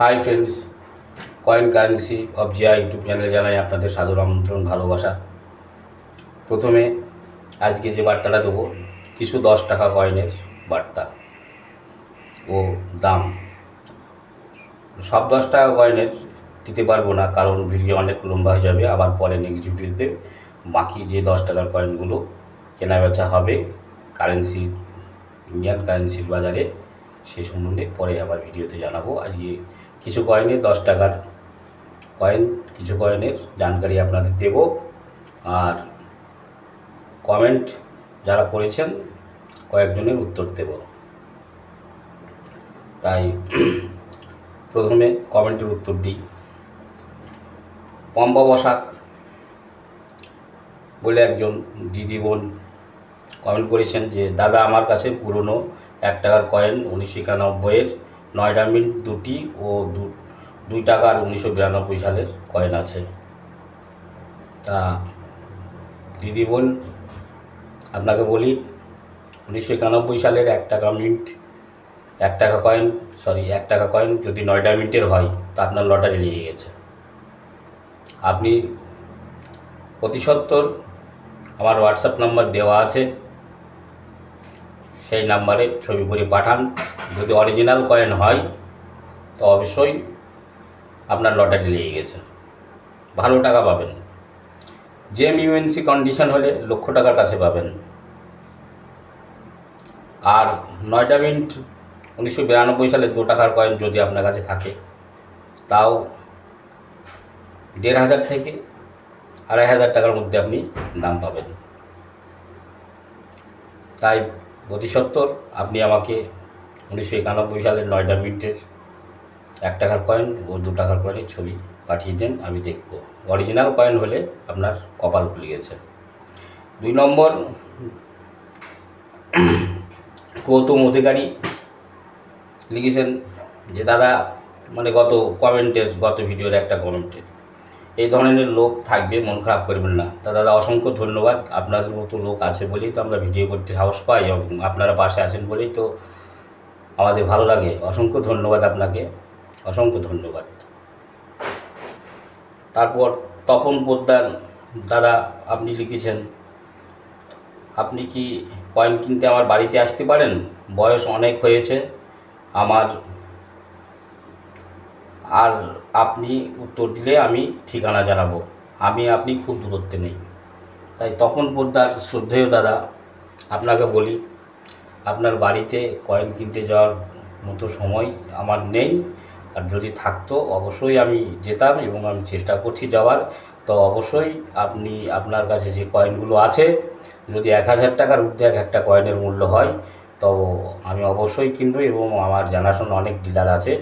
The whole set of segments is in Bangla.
Hi friends, coin currency of Zia YouTube চ্যানেলে জানাই আপনাদের সাদর আমন্ত্রণ, ভালোবাসা। প্রথমে আজকে যে বার্তাটা দেবো, কিছু 10 টাকা কয়েনের বার্তা ও দাম। সব 10 টাকা কয়েনের দিতে পারবো না, কারণ ভিডিও অনেক লম্বা হয়ে যাবে। আবার পরে নেক্সট ভিডিওতে বাকি যে 10 টাকার কয়েনগুলো কেনা বেচা হবে কারেন্সি, ইন্ডিয়ান কারেন্সির বাজারে, সেই সম্বন্ধে পরে আবার ভিডিওতে জানাবো। আজকে কিছু কয়েনের 10 টাকার কয়েন, কিছু কয়েনের জানকারি আপনাদের দেব। আর কমেন্ট যারা করেছেন কয়েকজনের উত্তর দেব। তাই প্রথমে কমেন্টের উত্তর দিই। পম্পা বসাক বলে একজন দিদি বোন কমেন্ট করেছেন যে, দাদা আমার কাছে পুরনো 1 টাকার কয়েন 1991-এর নয়ডা মিন্ট দুটি ও 2 টাকার 1992 সালের কয়েন আছে। তা দিদি বোন আপনাকে বলি, 1991 সালের 1 টাকা মিন্ট, 1 টাকা কয়েন, 1 টাকা কয়েন যদি নয়ডা মিন্টের হয় তা আপনার লটারি লেগে গেছে। আপনি প্রতিসত্তর আমার হোয়াটসঅ্যাপ নাম্বার দেওয়া আছে, সেই নাম্বারে ছবি করে পাঠান। যদি অরিজিনাল কয়েন হয় তো অবশ্যই আপনার লটারি লেগে গেছে, ভালো টাকা পাবেন। জেম ইউএনসি কন্ডিশন হলে লক্ষ টাকার কাছে পাবেন। আর নয়ডা মিন্ট 1992 সালের 2 টাকার কয়েন যদি আপনার কাছে থাকে তাও 1,500 থেকে 2,500 টাকার মধ্যে আপনি দাম পাবেন। তাই প্রতিসত্তর আপনি আমাকে 1991 সালের নয়ডা মিন্টের 1 টাকার কয়েন ও 2 টাকার কয়েনের ছবি পাঠিয়ে দেন, আমি দেখব। অরিজিনাল কয়েন হলে আপনার কপাল খুলে গেছে। 2 নম্বর, গৌতম অধিকারী লিখেছেন যে, দাদা গত ভিডিওর একটা কমেন্টে এই ধরনের লোক থাকবে, মন খারাপ করবেন না। তা দাদা অসংখ্য ধন্যবাদ, আপনাদের মতো লোক আছে বলেই তো আমরা ভিডিও করতে সাহস পাই, এবং আপনারা পাশে আছেন বলেই তো আমাদের ভালো লাগে। অসংখ্য ধন্যবাদ আপনাকে, অসংখ্য ধন্যবাদ। তারপর তপন পোদ্দার দাদা আপনি লিখেছেন, আপনি কি কয়েন কিনতে আমার বাড়িতে আসতে পারেন? বয়স অনেক হয়েছে আমার, আর আপনি উত্তর দিলে আমি ঠিকানা জানাবো। আপনি খুব দূরত্বে নেই। তাই তপন পোদ্দার শ্রদ্ধেয় দাদা আপনাকে বলি, আপনার বাড়িতে কয়েন কিনতে যাওয়ার মতো সময় আমার নেই। আর যদি থাকতো অবশ্যই আমি যেতাম, এবং আমি চেষ্টা করছি যাওয়ার। তো অবশ্যই আপনি আপনার কাছে যে কয়েনগুলো আছে, যদি 1,000 টাকার ঊর্ধ্বে একটা কয়েনের মূল্য হয় তো আমি অবশ্যই কিনবো, এবং আমার জানাশোনা অনেক ডিলার আছে,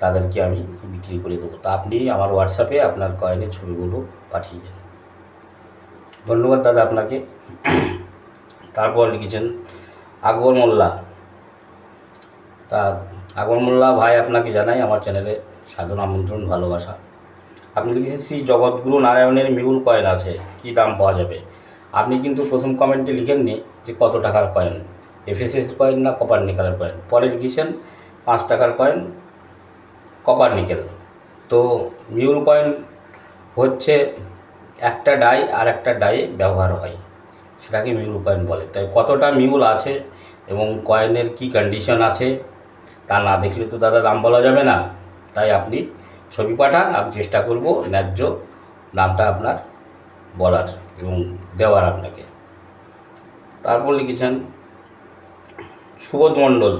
তাদেরকে আমি বিক্রি করে দেবো। তা আপনি আমার হোয়াটসঅ্যাপে আপনার কয়েনের ছবিগুলো পাঠিয়ে দেন। ধন্যবাদ দাদা আপনাকে। তারপর লিখেছেন আকবর মোল্লা। তা আকবর মোল্লা ভাই, আপনাকে জানাই আমার চ্যানেলে সাদর আমন্ত্রণ, ভালোবাসা। আপনি লিখেছেন শ্রী জগৎগুরু নারায়ণের মিউল কয়েন আছে, কি দাম পাওয়া যাবে? আপনি কিন্তু প্রথম কমেন্টে লিখেননি যে কত টাকার কয়েন, এফএসএস কয়েন না কপার নিকেলের কয়েন। পরে লিখেছেন 5 টাকার কয়েন, কপার নিকেল। তো মিউল কয়েন হচ্ছে একটা ডাই আর একটা ডায়ে ব্যবহার হয়, সেটাকে মিউল কয়েন বলে। তাই কতটা মিউল আছে এবং কয়েনের কি কন্ডিশন আছে তা না দেখলে তো দাদা দাম বলা যাবে না। তাই আপনি ছবি পাঠান, আমি চেষ্টা করব ন্যায্য দামটা আপনার বলার এবং দেওয়ার আপনাকে। তারপর লিখেছেন সুবোধ মণ্ডল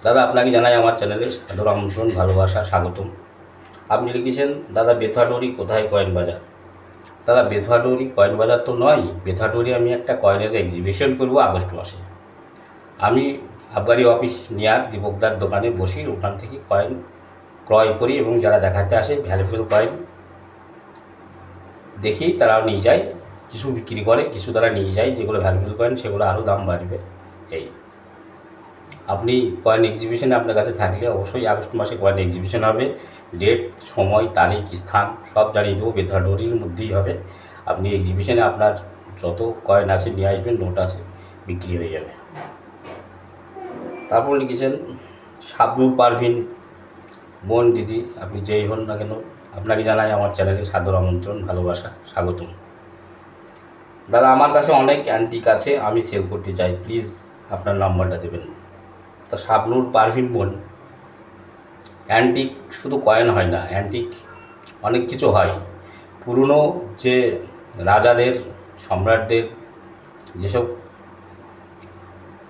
দাদা, আপনাকে জানাই আমার চ্যানেলে সাদর আমন্ত্রণ, ভালোবাসা, স্বাগতম। আপনি লিখেছেন, দাদা বেথুয়াডুয়ারি কোথায় কয়েন বাজার? দাদা বেথুয়াডুয়ারি কয়েন বাজার তো নয়, বেথুয়াডুয়ারি আমি একটা কয়েনের এক্সিবিশন করব আগস্ট মাসে। আমি আবগারি অফিস নিয়ার দীপকদার দোকানে বসি, ওখান থেকে কয়েন ক্রয় করি, এবং যারা দেখাতে আসে ভ্যালুয়েবল কয়েন দেখি, তারাও নিয়ে যায়, কিছু বিক্রি করে, কিছু তারা নিয়ে যায়, যেগুলো ভ্যালুয়েবল কয়েন সেগুলো আরও দাম বাড়বে। এই আপনি কয়েন এক্সিবিশনে আপনার কাছে থাকলে অবশ্যই আগস্ট মাসে কয়েন এক্সিবিশন হবে, ডেট, সময়, তারিখ, স্থান সব জানিয়ে দেবো। বেথুয়াডুয়ারির মধ্যেই হবে। আপনি এক্সিবিশনে আপনার যত কয়েন আছে নিয়ে আসবেন, নোট আছে, বিক্রি হয়ে যাবে। তারপর লিখেছেন শাবনূর পারভিন বোন, দিদি, আপনি যেই হন না কেন, আপনাকে জানাই আমার চ্যানেলে সাদর আমন্ত্রণ, ভালোবাসা, স্বাগতম। দাদা, আমার কাছে অনেক অ্যান্টিক আছে, আমি সেল করতে চাই, প্লিজ আপনার নাম্বারটা দেবেন। তা শাবনূর পারভিন বোন, অ্যান্টিক শুধু কয়েন হয় না, অ্যান্টিক অনেক কিছু হয়। পুরনো যে রাজাদের, সম্রাটদের যেসব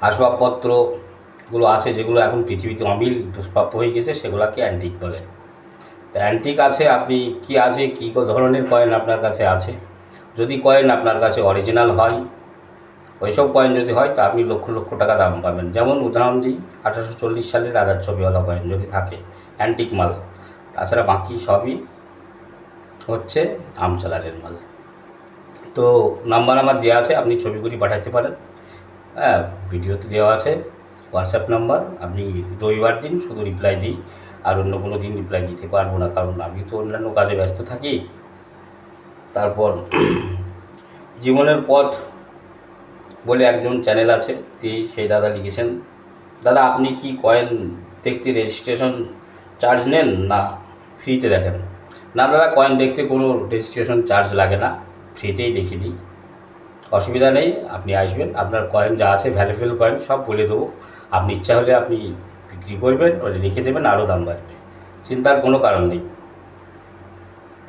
আসবাবপত্রগুলো আছে, যেগুলো এখন পৃথিবীতে অমিল দুষ্প্রাপ্য হয়ে গেছে, সেগুলোকে অ্যান্টিক বলে। তা অ্যান্টিক আছে, আপনি কি আছে, কী ধরনের কয়েন আপনার কাছে আছে? যদি কয়েন আপনার কাছে অরিজিনাল হয়, ওইসব কয়েন যদি হয়, তা আপনি লক্ষ লক্ষ টাকা দাম পাবেন। যেমন উদাহরণ দিই, 1840 সালের রাজার ছবিওয়ালা কয়েন যদি থাকে, অ্যান্টিক মাল। তাছাড়া বাকি সবই হচ্ছে আমচালারের মাল। তো নাম্বার আমার দেওয়া আছে, আপনি ছবিগুলি পাঠাতে পারেন। হ্যাঁ, ভিডিওতে দেওয়া আছে হোয়াটসঅ্যাপ নাম্বার। আপনি রবিবার দিন শুধু রিপ্লাই দিই, আর অন্য কোনো দিন রিপ্লাই দিতে পারবো না, কারণ আমি তো অন্যান্য কাজে ব্যস্ত থাকি। তারপর জীবনের পথ বলে একজন চ্যানেল আছে, সেই দাদা লিখেছেন, দাদা আপনি কি কয়েন দেখতে রেজিস্ট্রেশন চার্জ নেন না ফ্রিতে দেখেন? না দাদা, কয়েন দেখতে কোনো রেজিস্ট্রেশন চার্জ লাগে না, ফ্রিতেই দেখিয়ে দিই, অসুবিধা নেই। আপনি আসবেন, আপনার কয়েন যা আছে ভ্যালুয়েবল কয়েন সব বলে দেবো। আপনি ইচ্ছা হলে আপনি বিক্রি করবেন, ওটা রেখে দেবেন, আরও দাম বাড়বে, চিন্তার কোনো কারণ নেই।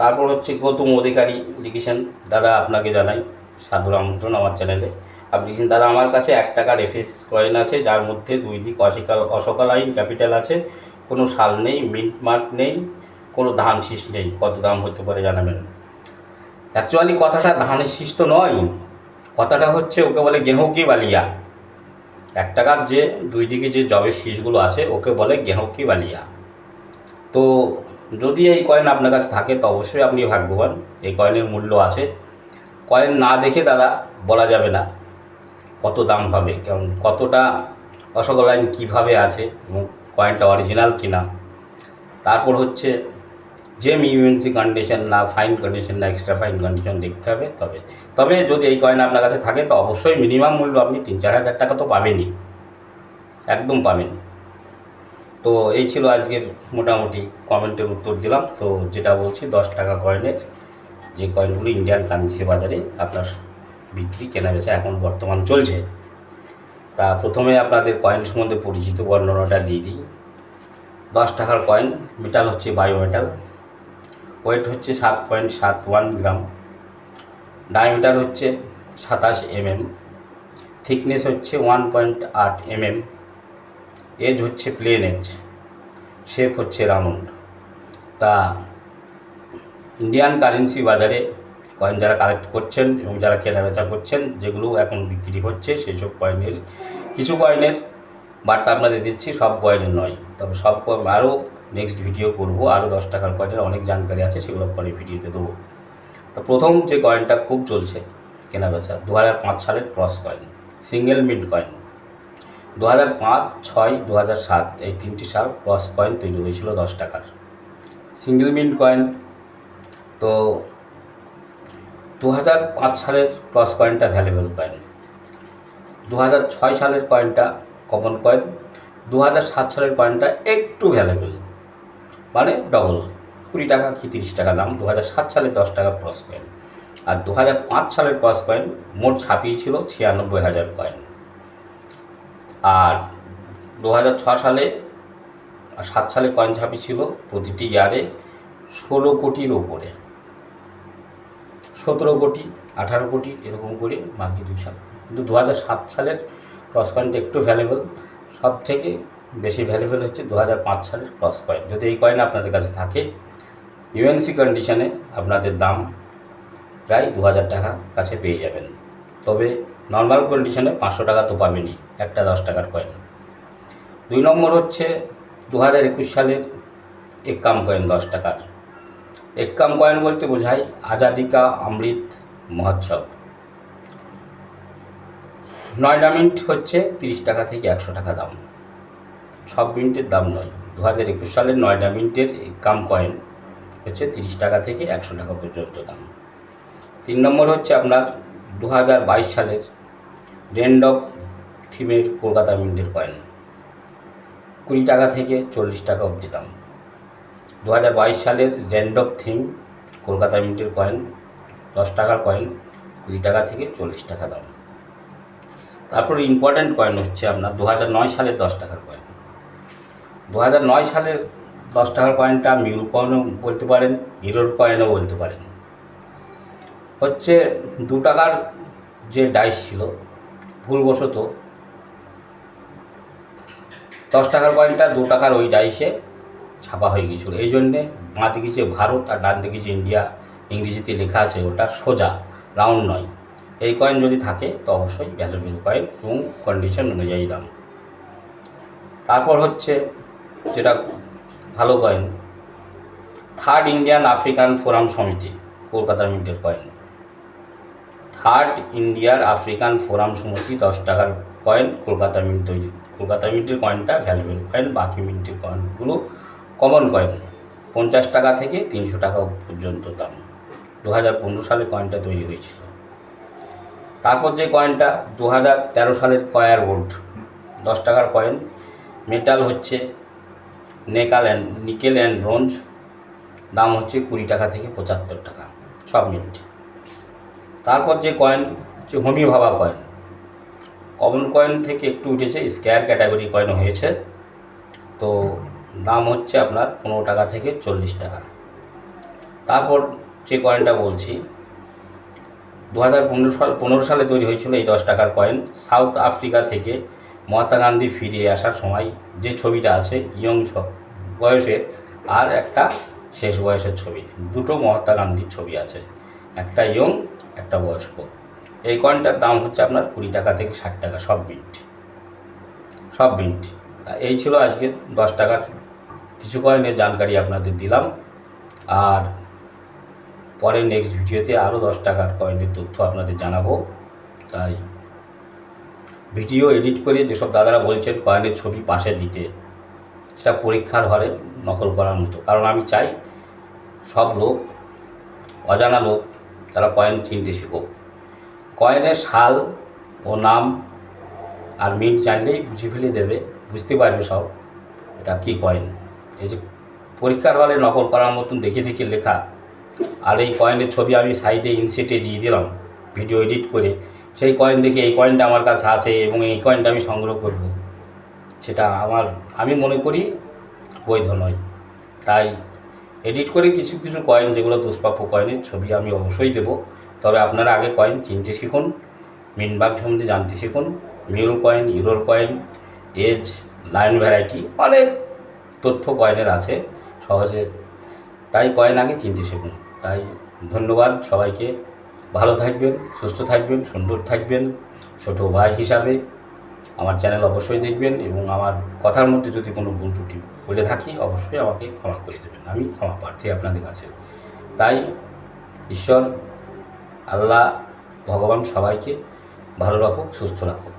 তারপর হচ্ছে গৌতম অধিকারী লিখেছেন, দাদা আপনাকে জানাই সাদর আমন্ত্রণ আমার চ্যানেলে। আপনি লিখেছেন, দাদা আমার কাছে 1 টাকার এফএস কয়েন আছে, যার মধ্যে 2 দিক অশোকালাইন ক্যাপিটাল আছে, কোনো সাল নেই, মিন্ট মার্ক নেই, কোনো ধান শীষ নেই, কত দাম হতে পারে জানাবেন? অ্যাকচুয়ালি কথাটা ধানের শীষ তো নয়, কথাটা হচ্ছে ওকে বলে গেঁহু কি বালিয়া। 1 টাকার যে 2 দিকে যে জবের শীষগুলো আছে, ওকে বলে গেঁহু কি বালিয়া। তো যদি এই কয়েন আপনার কাছে থাকে, তো অবশ্যই আপনি ভাগ্যবান, এই কয়েনের মূল্য আছে। কয়েন না দেখে দাদা বলা যাবে না কত দাম হবে, কারণ কতটা অশোক লাইন কীভাবে আছে এবং কয়েনটা অরিজিনাল কিনা। তারপর হচ্ছে যে ইউএনসি কন্ডিশন, না ফাইন কন্ডিশন, না এক্সট্রা ফাইন কন্ডিশন দেখতে হবে। তবে যদি এই কয়েন আপনার কাছে থাকে, তো অবশ্যই মিনিমাম মূল্য আপনি 3-4 হাজার টাকা তো পাবেনই, একদম পাবেন। তো এই ছিল আজকের মোটামুটি কমেন্টের উত্তর দিলাম। তো যেটা বলছি, 10 টাকা কয়েনের যে কয়েনগুলো ইন্ডিয়ান কারেন্সি বাজারে আপনার বিক্রি কেনাবেচা এখন বর্তমান চলছে, তা প্রথমে আপনাদের কয়েন সম্বন্ধে পরিচিত বর্ণনাটা দিয়ে দিই। 10 টাকার কয়েন, মেটাল হচ্ছে বায়োমেটাল, ওয়েট হচ্ছে 7.71 গ্রাম, ডায়ামিটার হচ্ছে 27 mm, থিকনেস হচ্ছে 1.8 mm, এজ হচ্ছে প্লেন এজ, শেপ হচ্ছে রাউন্ড। তা ইন্ডিয়ান কারেন্সি বাজারে কয়েন যারা কালেক্ট করছেন এবং যারা কেনাবেচা করছেন, যেগুলো এখন বিক্রি হচ্ছে, সেই সব কয়েনের কিছু কয়েনের বার্তা আপনাদের দিচ্ছি, সব কয়েনের নয়। তবে সব কয়েন আরও নেক্সট ভিডিও করব, আরও 10 টাকার কয়েনের অনেক জানকারি আছে, সেগুলো পরে ভিডিওতে দেবো। তো প্রথম যে কয়েনটা খুব চলছে কেনাবেচা, 2005 সালের cross coin, single mint coin. 2005, 6, 2007 এই 3টি সাল ক্রস কয়েন তৈরি হয়েছিল 10 টাকার সিঙ্গেল মিন্ট কয়েন। তো 2005 সালের ক্রস কয়েনটা ভ্যালুয়েবল কয়েন, 2006 সালের কয়েনটা কমন কয়েন, 2007 সালের কয়েনটা একটু ভ্যালুয়েবল, মানে ডবল, 20 টাকা কি 30 টাকা দাম 2007 সালের 10 টাকা ক্রস কয়েন। আর 2005 সালের ক্রস কয়েন মোট ছাপিয়েছিল 96,000 কয়েন। আর 2006 সালে আর 7 সালে কয়েন ছাপিয়েছিল প্রতিটি ইয়ারে 16 কোটির ওপরে, 17 কোটি, 18 কোটি, এরকম করে বাকি 2 সাল। কিন্তু 2007 সালের ক্রস কয়েনটা একটু ভ্যালুয়েবল, সব থেকে বেশি ভ্যালুয়েবল হচ্ছে 2005 সালের ক্রস কয়েন। যদি এই কয়েন আপনাদের কাছে থাকে, ইউএনসি কন্ডিশনে আপনাদের দাম প্রায় 2000 টাকা কাছে পেয়ে যাবেন। তবে নর্মাল কন্ডিশনে 500 টাকা তো পাবেনই একটা 10 টাকার কয়েন। 2 নম্বর হচ্ছে 2021 সালের এক্কাম কয়েন 10 টাকার। এক্কাম কয়েন বলতে বোঝায় আজাদি কা অমৃত মহোৎসব। 9টা মিন্ট হচ্ছে 30 টাকা থেকে 100 টাকা দাম, সব মিন্টের দাম নয়। 2021 সালের 9টা মিন্টের এক্কাম কয়েন হচ্ছে 30 টাকা থেকে 100 টাকা পর্যন্ত দাম। 3 নম্বর হচ্ছে আপনার 2022 সালের রেন্ডপ থিমের কলকাতা মিন্টের কয়েন, 20 টাকা থেকে 40 টাকা অবধি দাম। 2022 সালের র্যান্ডম থিম কলকাতা মিন্টের কয়েন, 10 টাকার কয়েন 20 টাকা থেকে 40 টাকা দাম। তারপর ইম্পর্ট্যান্ট কয়েন হচ্ছে আপনার 2009 সালের 10 টাকার কয়েন। 2009 সালের 10 টাকার কয়েনটা মিউল কয়েনও বলতে পারেন, হিরোর কয়েনও বলতে পারেন। হচ্ছে 2 টাকার যে ডাইস ছিল, ভুলবশত 10 টাকার কয়েনটা 2 টাকার ওই ডাইসে ছাপা হয়ে গিয়েছিলো। এই জন্যে বাঁ দিকে যে ভারত আর ডান দিকে যে ইন্ডিয়া ইংরেজিতে লেখা আছে ওটা সোজা, রাউন্ড নয়। এই কয়েন যদি থাকে তো অবশ্যই ভ্যালুয়েবল কয়েন এবং কন্ডিশন অনুযায়ী দাম। তারপর হচ্ছে যেটা ভালো coin, third Indian African forum সমিতি কলকাতা মিন্টের কয়েন। থার্ড ইন্ডিয়ার আফ্রিকান ফোরাম সমিতি 10 টাকার কয়েন কলকাতা মিন্ট তৈরি। কলকাতা মিন্টের কয়েনটা ভ্যালুয়েবল কয়েন, বাকি মিন্টের কয়েনগুলো কমন কয়েন। 50 টাকা থেকে 300 টাকা পর্যন্ত দাম। 2015 সালে কয়েনটা তৈরি হয়েছিল। তারপর যে কয়েনটা 2013 সালের কয়ার গোল্ড 10 টাকার কয়েন, মেটাল হচ্ছে নিকেল অ্যান্ড ব্রোঞ্জ, দাম হচ্ছে 20 টাকা থেকে 75 টাকা, সব মিন্ট। তারপর যে কয়েন হচ্ছে হোমি ভাবা কয়েন, কমন কয়েন থেকে একটু উঠেছে, স্কোয়ার ক্যাটাগরি কয়েন হয়েছে, তো দাম হচ্ছে আপনার 15 টাকা থেকে 40 টাকা। তারপর যে কয়েনটা বলছি 2015 সালে তৈরি হয়েছিল এই 10 টাকার কয়েন। সাউথ আফ্রিকা থেকে মহাত্মা গান্ধী ফিরে আসার সময় যে ছবিটা আছে ইয়ং বয়সের আর একটা শেষ বয়সের ছবি, দুটো মহাত্মা গান্ধীর ছবি আছে, একটা ইয়ং একটা বয়স্ক। এই কয়েনটার দাম হচ্ছে আপনার 20 টাকা থেকে 60 টাকা, সব মিন্ট। এই ছিল আজকে 10 টাকার কিছু কয়েনের জানকারি আপনাদের দিলাম। আর পরে নেক্সট ভিডিওতে আরও 10 টাকার কয়েনের তথ্য আপনাদের জানাবো। তাই ভিডিও এডিট করে যেসব দাদারা বলছেন কয়েনের ছবি পাশে দিতে, সেটা পরীক্ষার হলে নকল করার মতো। কারণ আমি চাই সব লোক, অজানা লোক, তারা কয়েন চিনতে শিখুক। কয়েনের সাল ও নাম আর মিন্ট জানলেই বুঝতে পারবে সব এটা কী কয়েন। এই যে পরীক্ষার হলে নকল করার মতন দেখে লেখা, আর এই কয়েনের ছবি আমি সাইডে ইনসেটে দিয়ে দিলাম ভিডিও এডিট করে, সেই কয়েন দেখে এই কয়েনটা আমার কাছে আছে এবং এই কয়েনটা আমি সংগ্রহ করব, সেটা আমি মনে করি বৈধ নয়। তাই এডিট করে কিছু কয়েন যেগুলো দুষ্প্রাপ্য কয়েনের ছবি আমি অবশ্যই দেব। তবে আপনারা আগে কয়েন চিনতে শিখুন, মিনবাগ সম্বন্ধে জানতে শিখুন। মিউল কয়েন, ইউরোর কয়েন, এজ, লাইন ভ্যারাইটি, অনেক তথ্য কয়েনের আছে সহজে, তাই কয়েন আগে চিনতে শিখুন। তাই ধন্যবাদ সবাইকে, ভালো থাকবেন, সুস্থ থাকবেন, সুন্দর থাকবেন। ছোটো ভাই হিসাবে আমার চ্যানেল অবশ্যই দেখবেন এবং আমার কথার মধ্যে যদি কোনো ভুল ত্রুটি বলে থাকি অবশ্যই আমাকে ক্ষমা করে দেবেন, আমি ক্ষমা প্রার্থী আপনাদের কাছে। তাই ঈশ্বর, আল্লাহ, ভগবান সবাইকে ভালো রাখুক, সুস্থ রাখুক।